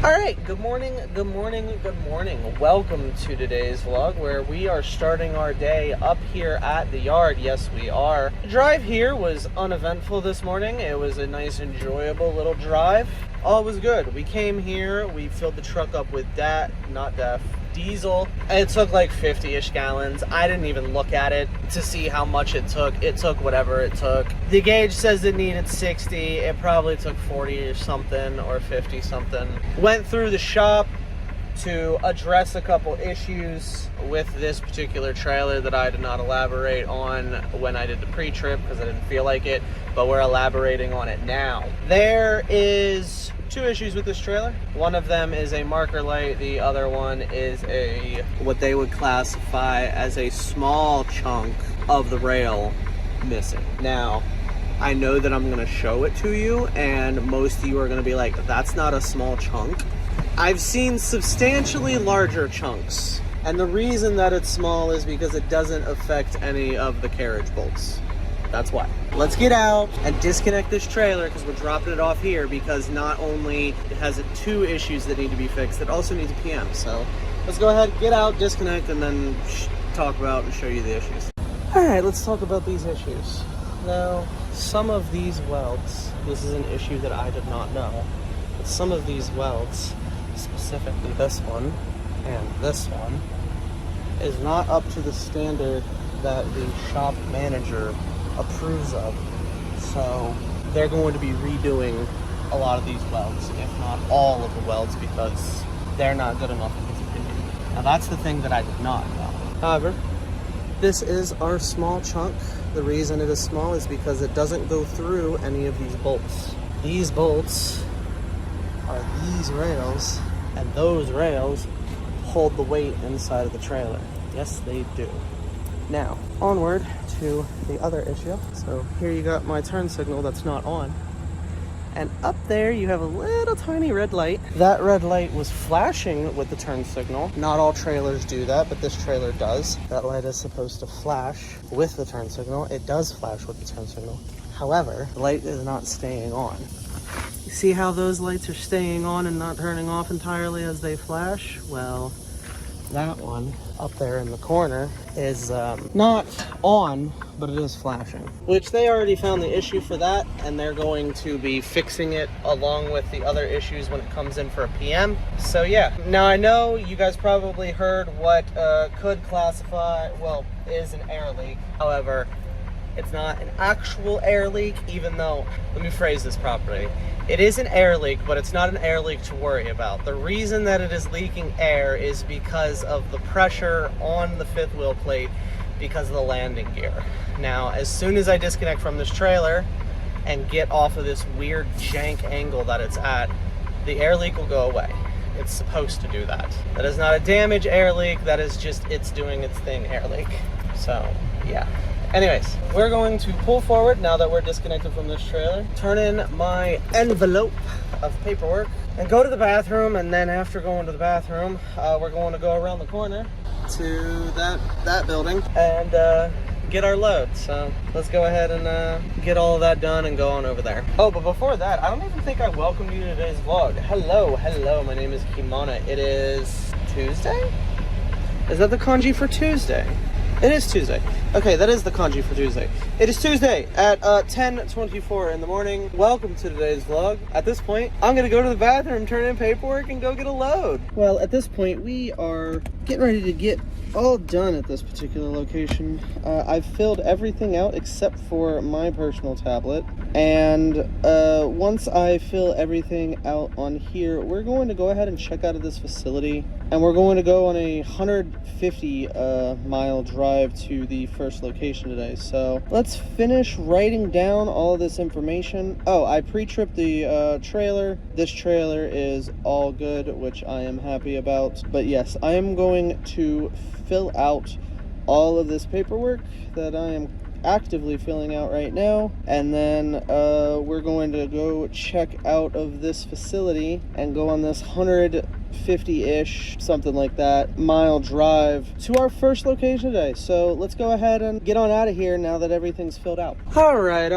Alright, good morning. Welcome to today's vlog where we are starting our day up here at the yard. Yes, we are. The drive here was uneventful this morning. It was a nice, enjoyable little drive. All was good. We came here, we filled the truck up with diesel. It took like 50-ish gallons. I didn't even look at it to see how much it took. It took whatever it took. The gauge says it needed 60. It probably took 40 or something, or 50 something. Went through the shop to address a couple issues with this particular trailer that I did not elaborate on when I did the pre-trip because I didn't feel like it, but we're elaborating on it now. There is two issues with this trailer. One of them is a marker light. The other one is what they would classify as a small chunk of the rail missing. Now, I know that I'm going to show it to you, and most of you are going to be like, that's not a small chunk. I've seen substantially larger chunks, and the reason that it's small is because it doesn't affect any of the carriage bolts. That's why. Let's get out and disconnect this trailer because we're dropping it off here because not only it has two issues that need to be fixed, it also needs a PM. So let's go ahead, get out, disconnect, and then talk about and show you the issues. All right, let's talk about these issues. Now, some of these welds, this is an issue that I did not know, but some of these welds, specifically this one and this one, is not up to the standard that the shop manager approves of. So they're going to be redoing a lot of these welds, if not all of the welds, because they're not good enough in his opinion. Now that's the thing that I did not know. However, this is our small chunk. The reason it is small is because it doesn't go through any of these bolts. These bolts are these rails, and those rails hold the weight inside of the trailer. Yes, they do. Now, onward to the other issue. So here you got my turn signal that's not on. And up there you have a little tiny red light. That red light was flashing with the turn signal. Not all trailers do that, but this trailer does. That light is supposed to flash with the turn signal. It does flash with the turn signal. However, the light is not staying on. You see how those lights are staying on and not turning off entirely as they flash? Well, that one up there in the corner is not on, but it is flashing, which they already found the issue for that, and they're going to be fixing it along with the other issues when it comes in for a PM. So yeah, now I know you guys probably heard what could classify, well, is an air leak. However, it's not an actual air leak, even though, let me phrase this properly. It is an air leak, but it's not an air leak to worry about. The reason that it is leaking air is because of the pressure on the fifth wheel plate because of the landing gear. Now, as soon as I disconnect from this trailer and get off of this weird jank angle that it's at, the air leak will go away. It's supposed to do that. That is not a damage air leak, that is just it's doing its thing air leak. So, yeah. Anyways, we're going to pull forward now that we're disconnected from this trailer, turn in my envelope of paperwork, and go to the bathroom. And then after going to the bathroom, we're going to go around the corner to that building and get our load. So let's go ahead and get all of that done and go on over there. Oh, but before that, I don't even think I welcomed you to today's vlog. Hello, my name is Kimana. It is Tuesday? Is that the kanji for Tuesday? It is Tuesday. Okay, that is the kanji for Tuesday. It is Tuesday at 10:24 in the morning. Welcome to today's vlog. At this point, I'm gonna go to the bathroom, turn in paperwork, and go get a load. Well, at this point, we are getting ready to get all done at this particular location. I've filled everything out except for my personal tablet. And once I fill everything out on here, we're going to go ahead and check out of this facility. And we're going to go on a 150 mile drive to the first location today. So let's finish writing down all of this information. Oh, I pre-tripped the trailer. This trailer is all good, which I am happy about. But yes, I am going to fill out all of this paperwork that I am actively filling out right now. And then we're going to go check out of this facility and go on this 150-ish, something like that, mile drive to our first location today. So let's go ahead and get on out of here now that everything's filled out. All right.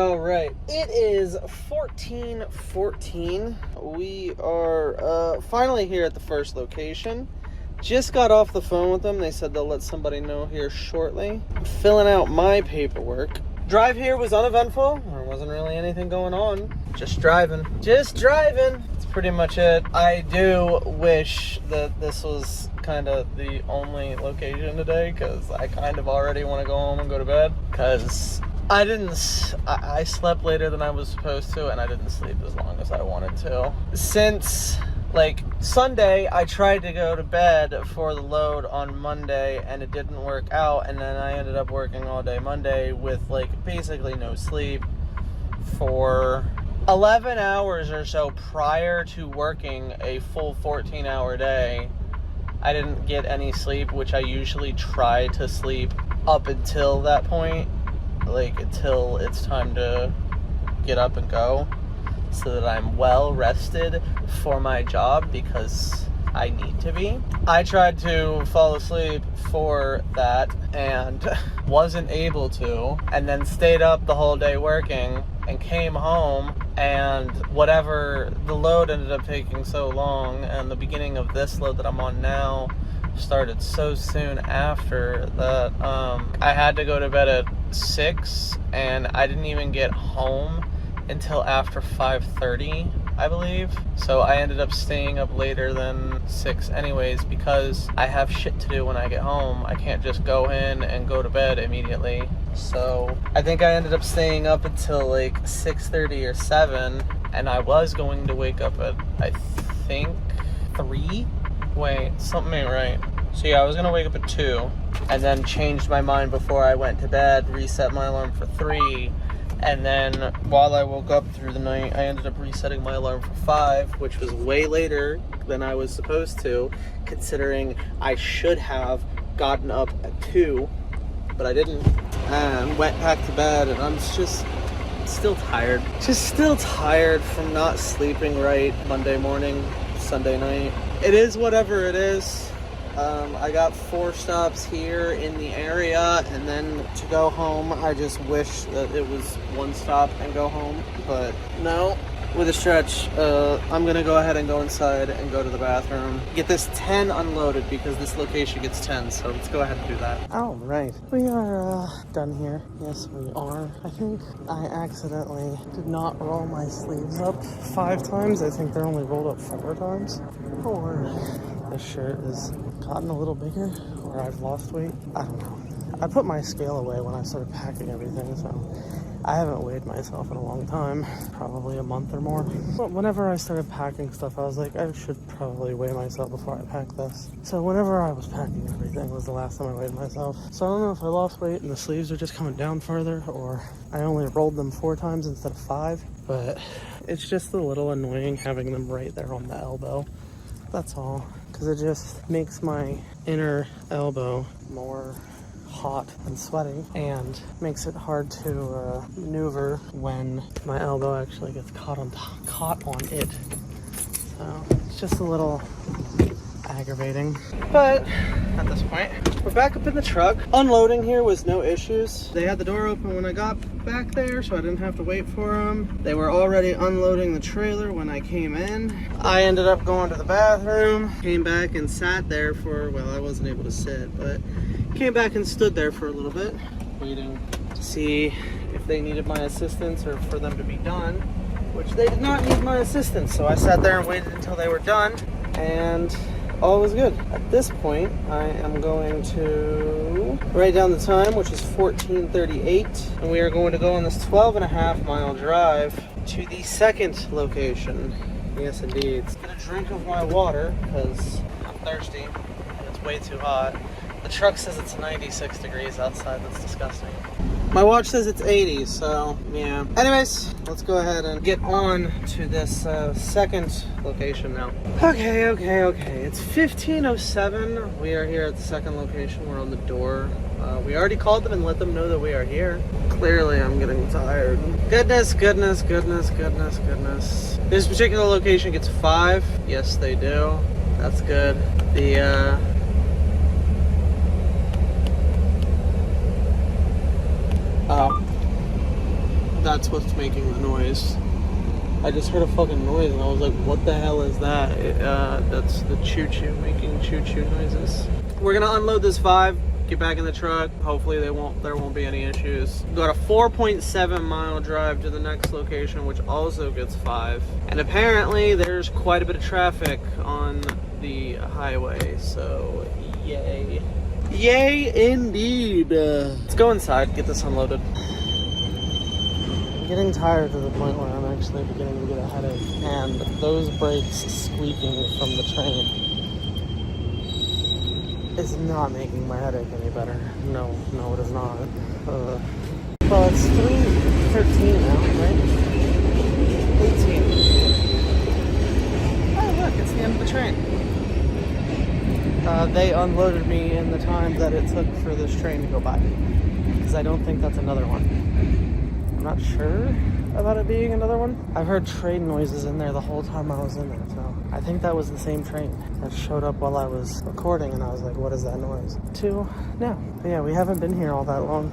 It is 14:14. We are finally here at the first location. Just got off the phone with them. They said they'll let somebody know here shortly. I'm filling out my paperwork. Drive here was uneventful. There wasn't really anything going on. Just driving. That's pretty much it. I do wish that this was kind of the only location today, because I kind of already want to go home and go to bed, because I slept later than I was supposed to, and I didn't sleep as long as I wanted to. Since like Sunday, I tried to go to bed for the load on Monday and it didn't work out, and then I ended up working all day Monday with like basically no sleep for 11 hours or so prior to working a full 14-hour day. I didn't get any sleep, which I usually try to sleep up until that point, like until it's time to get up and go, so that I'm well rested for my job, because I need to be. I tried to fall asleep for that and wasn't able to, and then stayed up the whole day working and came home, and whatever, the load ended up taking so long, and the beginning of this load that I'm on now started so soon after that. I had to go to bed at 6, and I didn't even get home until after 5:30, I believe. So I ended up staying up later than 6 anyways, because I have shit to do when I get home. I can't just go in and go to bed immediately. So I think I ended up staying up until like 6:30 or 7, and I was going to wake up at, I think, 3? Wait, something ain't right. So yeah, I was gonna wake up at 2, and then changed my mind before I went to bed, reset my alarm for 3, and then while I woke up through the night, I ended up resetting my alarm for 5, which was way later than I was supposed to, considering I should have gotten up at 2, but I didn't, and went back to bed, and I'm just still tired. Just still tired from not sleeping right Monday morning, Sunday night. It is whatever it is. I got 4 stops here in the area, and then to go home, I just wish that it was 1 stop and go home, but no. With a stretch, I'm gonna go ahead and go inside and go to the bathroom. Get this 10 unloaded, because this location gets 10, so let's go ahead and do that. All right, we are done here. Yes, we are. I think I accidentally did not roll my sleeves up 5 times. I think they're only rolled up 4 times. Or this shirt has gotten a little bigger, or I've lost weight. I don't know. I put my scale away when I started packing everything, so I haven't weighed myself in a long time, probably a month or more. But whenever I started packing stuff, I was like, I should probably weigh myself before I pack this. So whenever I was packing everything was the last time I weighed myself. So I don't know if I lost weight and the sleeves are just coming down further, or I only rolled them 4 times instead of 5. But it's just a little annoying having them right there on the elbow. That's all, because it just makes my inner elbow more hot and sweaty, and makes it hard to maneuver when my elbow actually gets caught on it. So it's just a little aggravating. But at this point, we're back up in the truck. Unloading here was no issues. They had the door open when I got back there, so I didn't have to wait for them. They were already unloading the trailer when I came in. I ended up going to the bathroom, came back and sat there for, well, I wasn't able to sit, but came back and stood there for a little bit, waiting to see if they needed my assistance or for them to be done, which they did not need my assistance. So I sat there and waited until they were done, and all was good. At this point, I am going to write down the time, which is 14:38, and we are going to go on this 12.5 mile drive to the second location. Yes, indeed. Get a drink of my water, because I'm thirsty, and it's way too hot. The truck says it's 96 degrees outside. That's disgusting. My watch says it's 80, so yeah. Anyways, let's go ahead and get on to this second location now. Okay. It's 15:07. We are here at the second location. We're on the door We already called them and let them know that we are here. Clearly, I'm getting tired. Goodness, goodness, goodness, goodness, goodness. This particular location gets 5. Yes, they do. That's good. Oh. That's what's making the noise. I just heard a fucking noise and I was like, what the hell is that? That's the choo-choo making choo-choo noises. We're gonna unload this 5, get back in the truck. Hopefully there won't be any issues. Got a 4.7 mile drive to the next location, which also gets 5. And apparently there's quite a bit of traffic on the highway, so yay. Yay indeed. Let's go inside, get this unloaded. Getting tired to the point where I'm actually beginning to get a headache, and those brakes squeaking from the train is not making my headache any better. No, it is not. Well, it's 3:13 now, right? 18. Oh, look, it's the end of the train. They unloaded me in the time that it took for this train to go by, because I don't think that's another one. I'm not sure about it being another one. I've heard train noises in there the whole time I was in there, so I think that was the same train that showed up while I was recording, and I was like, what is that noise? No. But yeah, we haven't been here all that long.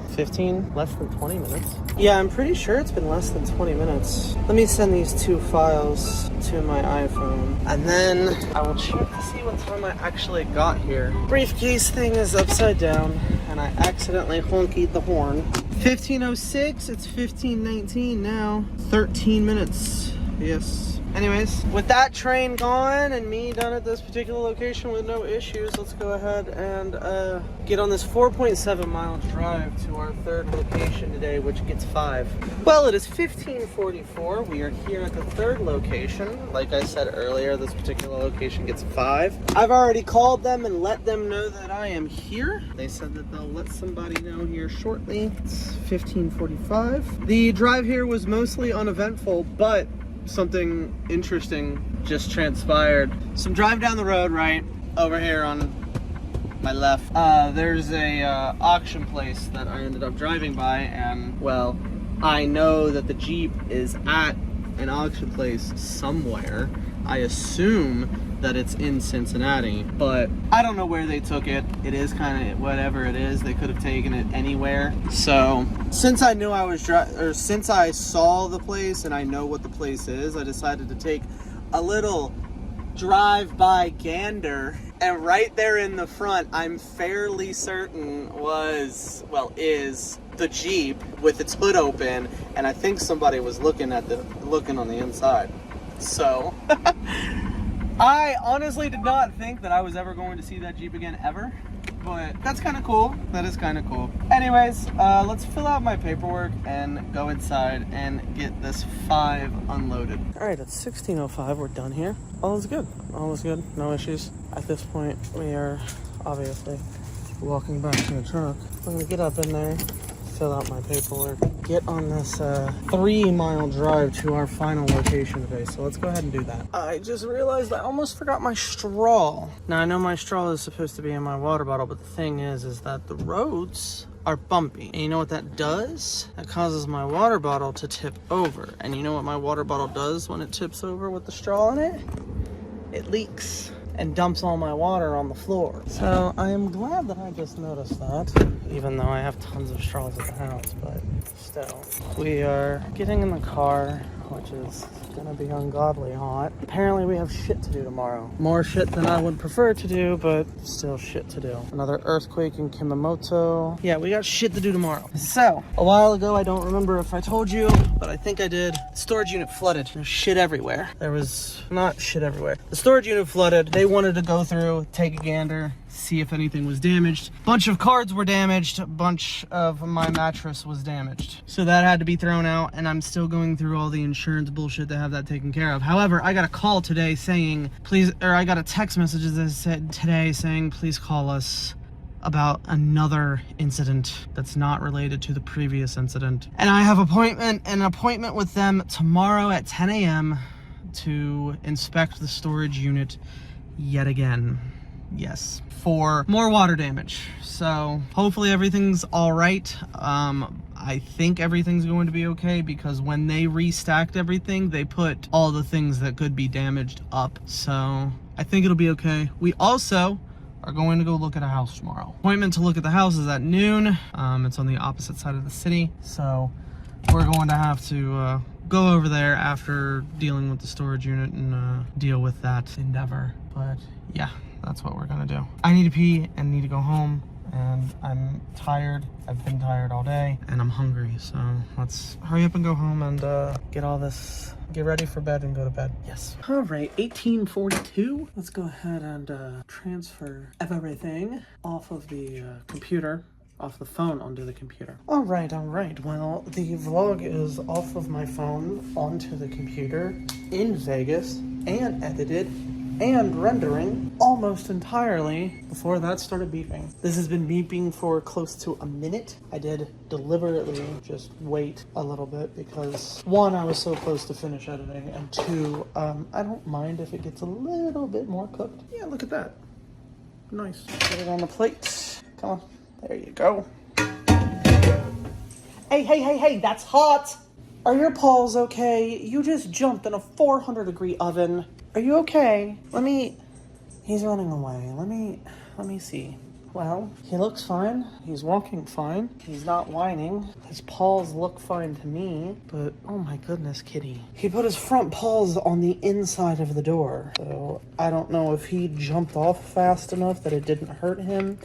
Less than 20 minutes. Yeah, I'm pretty sure it's been less than 20 minutes. Let me send these 2 files to my iPhone, and then I will check to see what time I actually got here. Briefcase thing is upside down, and I accidentally honkied the horn. 15:06, it's 15:19 now. 13 minutes, yes. Anyways, with that train gone and me done at this particular location with no issues, let's go ahead and get on this 4.7 mile drive to our 3rd location today, which gets 5. Well, it is 15:44. We are here at the 3rd location. Like I said earlier, this particular location gets 5. I've already called them and let them know that I am here. They said that they'll let somebody know here shortly. It's 15:45. The drive here was mostly uneventful, but something interesting just transpired. Some drive down the road, right over here on my left, there's a auction place that I ended up driving by, and well, I know that the Jeep is at an auction place somewhere. I assume that it's in Cincinnati, but I don't know where they took it. It is kind of whatever it is. They could have taken it anywhere. So since I knew since I saw the place and I know what the place is, I decided to take a little drive-by gander. And right there in the front, I'm fairly certain is the Jeep with its hood open, and I think somebody was looking on the inside. So I honestly did not think that I was ever going to see that Jeep again, ever. But that's kind of cool. That is kind of cool. Anyways, let's fill out my paperwork and go inside and get this 5 unloaded. All right, it's 16:05. We're done here. All is good. All is good. No issues. At this point, we are obviously walking back to the truck. I'm going to get up in there, fill out my paperwork, get on this 3-mile drive to our final location today. So let's go ahead and do that. I just realized I almost forgot my straw. Now I know my straw is supposed to be in my water bottle, but the thing is that the roads are bumpy. And you know what that does? That causes my water bottle to tip over. And you know what my water bottle does when it tips over with the straw in it? It leaks and dumps all my water on the floor. So I am glad that I just noticed that, even though I have tons of straws at the house, but still. We are getting in the car, which is gonna be ungodly hot. Apparently we have shit to do tomorrow. More shit than I would prefer to do, but still shit to do. Another earthquake in Kumamoto. Yeah, we got shit to do tomorrow. So, a while ago, I don't remember if I told you, but I think I did. The storage unit flooded. There's shit everywhere. There was not shit everywhere. The storage unit flooded. They wanted to go through, take a gander, see if anything was damaged. Bunch of cards were damaged. A bunch of my mattress was damaged. So that had to be thrown out, and I'm still going through all the insurance bullshit to have that taken care of. However, I got a call today saying, I got a text message that said today saying, please call us about another incident that's not related to the previous incident. And I have an appointment with them tomorrow at 10 a.m. to inspect the storage unit yet again. yes, for more water damage. So hopefully everything's all right. I think everything's going to be okay because when they restacked everything, they put all the things that could be damaged up. So I think it'll be okay. We also are going to go look at a house tomorrow. Appointment to look at the house is at noon. It's on the opposite side of the city. So we're going to have to go over there after dealing with the storage unit and deal with that endeavor. But yeah, that's what we're gonna do. I need to pee and need to go home, and I'm tired. I've been tired all day and I'm hungry. So let's hurry up and go home and get ready for bed and go to bed. Yes. All right, 1842. Let's go ahead and transfer everything off of the computer, off the phone onto the computer. All right. Well, the vlog is off of my phone onto the computer in Vegas and edited and rendering almost entirely before that started beeping. This has been beeping for close to a minute. I did deliberately just wait a little bit because one, I was so close to finish editing, and two, I don't mind if it gets a little bit more cooked. Yeah, look at that. Nice. Put it on the plate. Come on. There you go. Hey, that's hot. Are your paws okay? You just jumped in a 400-degree oven. Are you okay? He's running away. Let me see. Well, he looks fine. He's walking fine. He's not whining. His paws look fine to me, but oh my goodness, kitty. He put his front paws on the inside of the door. So I don't know if he jumped off fast enough that it didn't hurt him,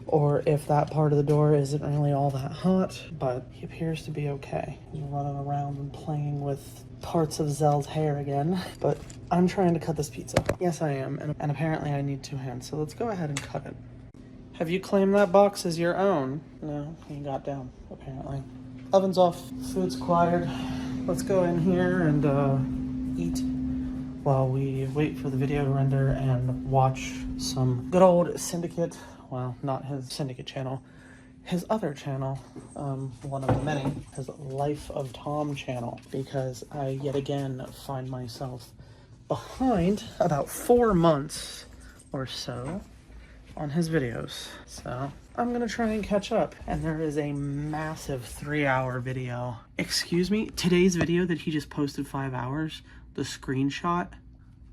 or if that part of the door isn't really all that hot, but he appears to be okay. He's running around and playing with parts of Zelle's hair again, but I'm trying to cut this pizza. Yes, I am, and apparently I need 2 hands, so let's go ahead and cut it. Have you claimed that box as your own? No, he got down, apparently. Oven's off, food's quiet. Let's go in here and eat while we wait for the video to render and watch some good old Syndicate. Well, not his Syndicate channel, his other channel, one of the many, his Life of Tom channel, because I yet again find myself behind about 4 months or so on his videos. So I'm gonna try and catch up. And there is a massive 3-hour video. Excuse me, today's video that he just posted 5 hours, the screenshot,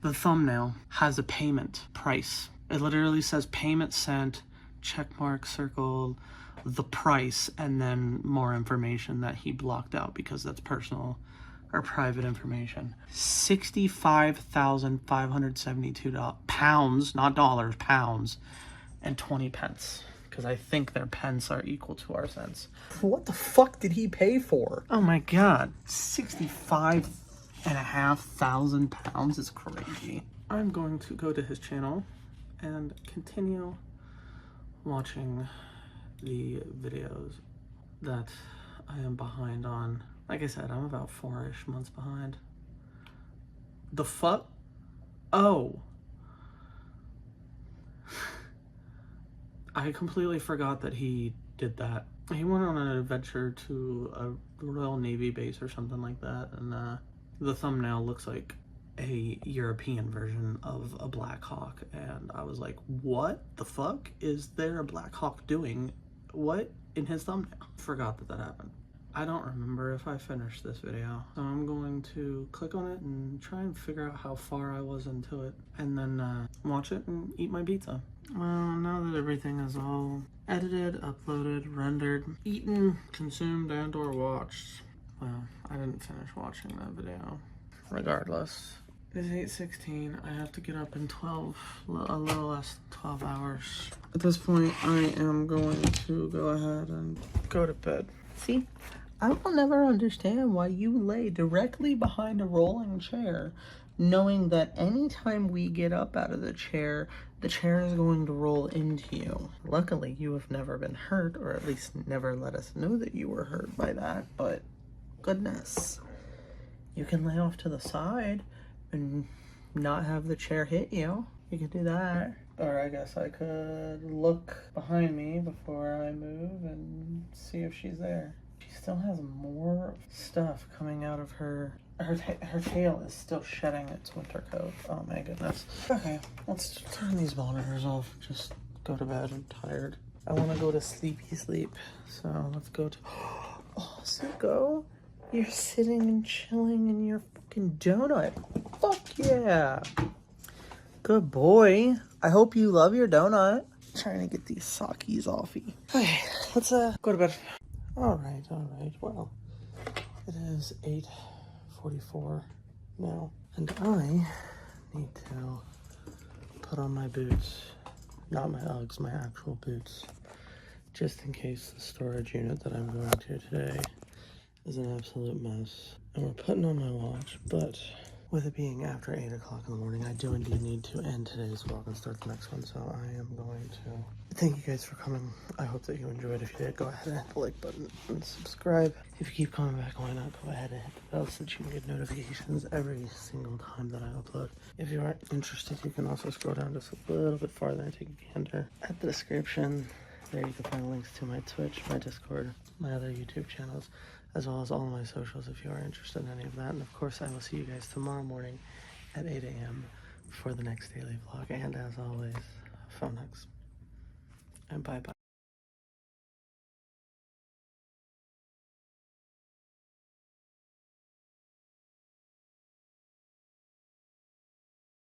the thumbnail has a payment price. It literally says payment sent, checkmark circled, the price, and then more information that he blocked out because that's personal or private information. $65,572 pounds, not dollars, pounds, and 20 pence. Because I think their pence are equal to our cents. What the fuck did he pay for? Oh my god, 65,500 pounds is crazy. I'm going to go to his channel and continue watching the videos that I am behind on. Like I said, I'm about 4-ish months behind. The fuck? Oh. I completely forgot that he did that. He went on an adventure to a Royal Navy base or something like that, and the thumbnail looks like a European version of a Black Hawk, and I was like, what the fuck is there a Black Hawk doing? What in his thumbnail? Forgot that happened. I don't remember if I finished this video, so I'm going to click on it and try and figure out how far I was into it, and then watch it and eat my pizza. Well, now that everything is all edited, uploaded, rendered, eaten, consumed, and or watched, well, I didn't finish watching that video. Regardless, it is 8:16. I have to get up in a little less than 12 hours. At this point, I am going to go ahead and go to bed. See, I will never understand why you lay directly behind a rolling chair, knowing that anytime we get up out of the chair is going to roll into you. Luckily, you have never been hurt, or at least never let us know that you were hurt by that, but goodness. You can lay off to the side and not have the chair hit you. You could do that. Or I guess I could look behind me before I move and see if she's there. She still has more stuff coming out of her her tail is still shedding its winter coat. Oh my goodness. Okay, let's turn these monitors off. Just go to bed. I'm tired. I want to go to sleepy sleep. So let's go to. Oh, Zuko, you're sitting and chilling in your fucking donut. Fuck yeah. Good boy. I hope you love your donut. I'm trying to get these sockies offy. Okay, let's go to bed. All right. Well, it is 8:44 now, and I need to put on my boots. Not my Uggs, my actual boots. Just in case the storage unit that I'm going to today is an absolute mess. And we're putting on my watch, but with it being after 8 o'clock in the morning, I do indeed need to end today's vlog and start the next one. So I am going to thank you guys for coming. I hope that you enjoyed. If you did, go ahead and hit the like button and subscribe. If you keep coming back, why not go ahead and hit the bell so that you can get notifications every single time that I upload. If you aren't interested, you can also scroll down just a little bit farther and take a gander at the description. There you can find links to my Twitch, my Discord, my other YouTube channels, as well as all of my socials if you are interested in any of that. And of course, I will see you guys tomorrow morning at 8 a.m. for the next daily vlog. And as always, phone hugs. And bye-bye.